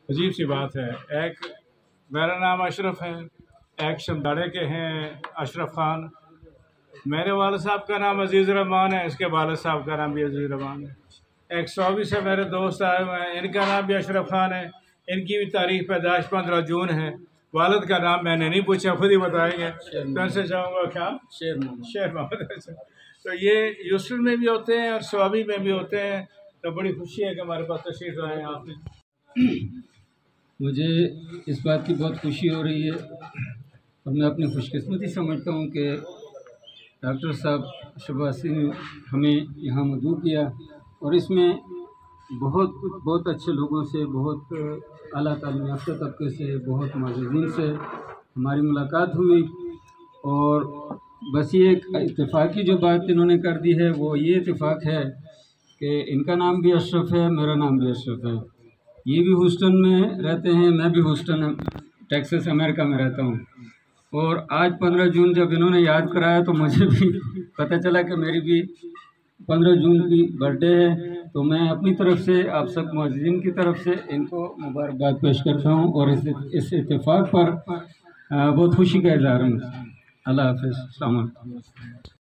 अजीब सी बात है। एक मेरा नाम अशरफ है, एक शमदाड़े के हैं अशरफ खान, मेरे वालिद साहब का नाम अजीज़ रहमान है, इसके वालिद साहब का नाम भी अजीज़ रहमान है। एक 100 से मेरे दोस्त आए हुए हैं, इनका नाम भी अशरफ खान है, इनकी भी तारीख पैदाइश 15 जून है। वालिद का नाम मैंने नहीं पूछा, खुद ही बताएंगे। तो उनसे चाहूँगा क्या? शेर मोहम्मद। तो ये यूसुफ में भी होते हैं और स्वाबी में भी होते हैं। तो बड़ी खुशी है कि हमारे पास तशरीफ़ लाए हैं आपने। मुझे इस बात की बहुत खुशी हो रही है और मैं अपनी खुशकिस्मती समझता हूँ कि डॉक्टर साहब शबासी ने हमें यहाँ मदऊ किया और इसमें बहुत अच्छे लोगों से, बहुत आला तालीम याफ्ता तबके से, बहुत मुअज़्ज़िज़ीन से हमारी मुलाकात हुई। और बस ये एक इत्तेफाक़ी जो बात इन्होंने कर दी है वो ये इत्तेफाक है कि इनका नाम भी अशरफ है, मेरा नाम भी अशरफ है। ये भी ह्यूस्टन में रहते हैं, मैं भी ह्यूस्टन टेक्सास अमेरिका में रहता हूँ। और आज 15 जून जब इन्होंने याद कराया तो मुझे भी पता चला कि मेरी भी 15 जून की बर्थडे है। तो मैं अपनी तरफ से, आप सब मुअज़्ज़िज़ीन की तरफ से इनको मुबारकबाद पेश करता हूँ और इस इत्तेफाक पर बहुत खुशी का इज़हार है। अल्लाह हाफ़िज़। अस्सलाम वालेकुम।